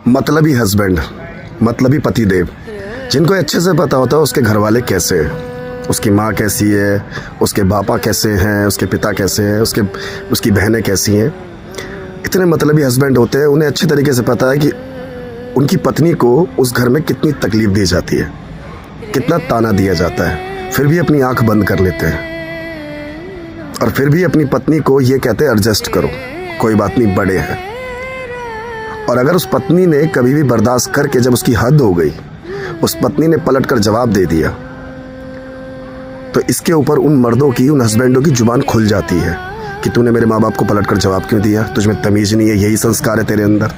मतलबी हस्बैंड, मतलबी पतिदेव, जिनको अच्छे से पता होता है उसके घर वाले कैसे हैं, उसकी माँ कैसी है, उसके बापा कैसे हैं, उसके पिता कैसे हैं, उसकी बहनें कैसी हैं। इतने मतलबी हस्बैंड होते हैं, उन्हें अच्छी तरीके से पता है कि उनकी पत्नी को उस घर में कितनी तकलीफ़ दी जाती है, कितना ताना दिया जाता है, फिर भी अपनी आंख बंद कर लेते हैं और फिर भी अपनी पत्नी को ये कहते हैं एडजस्ट करो, कोई बात नहीं, बड़े हैं। और अगर उस पत्नी ने कभी भी बर्दाश्त करके जब उसकी हद हो गई, उस पत्नी ने पलट कर जवाब दे दिया, तो इसके ऊपर उन मर्दों की, उन हस्बैंडों की जुबान खुल जाती है कि तूने मेरे माँ बाप को पलट कर जवाब क्यों दिया, तुझमें तमीज़ नहीं है, यही संस्कार है तेरे अंदर।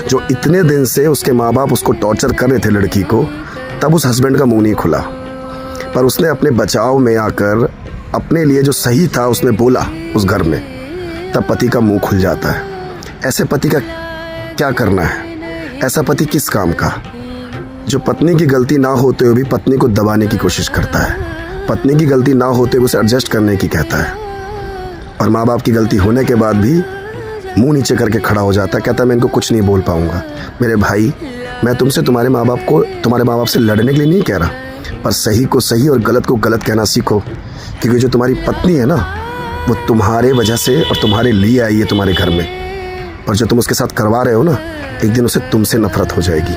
जो इतने दिन से उसके माँ बाप उसको टॉर्चर कर रहे थे लड़की को, तब उस हस्बैंड का मुंह नहीं खुला, पर उसने अपने बचाव में आकर अपने लिए जो सही था उसने बोला उस घर में, तब पति का मुंह खुल जाता है। ऐसे पति का क्या करना है, ऐसा पति किस काम का, जो पत्नी की गलती ना होते हुए भी पत्नी को दबाने की कोशिश करता है, पत्नी की गलती ना होते हुए उसे एडजस्ट करने की कहता है, और माँ बाप की गलती होने के बाद भी मुंह नीचे करके खड़ा हो जाता है, कहता है मैं इनको कुछ नहीं बोल पाऊंगा। मेरे भाई, मैं तुमसे तुम्हारे माँ बाप से लड़ने के लिए नहीं कह रहा, पर सही को सही और गलत को गलत कहना सीखो, क्योंकि जो तुम्हारी पत्नी है ना, वो तुम्हारे वजह से और तुम्हारे लिए आई है तुम्हारे घर में, और जो तुम उसके साथ करवा रहे हो ना, एक दिन उसे तुमसे नफरत हो जाएगी।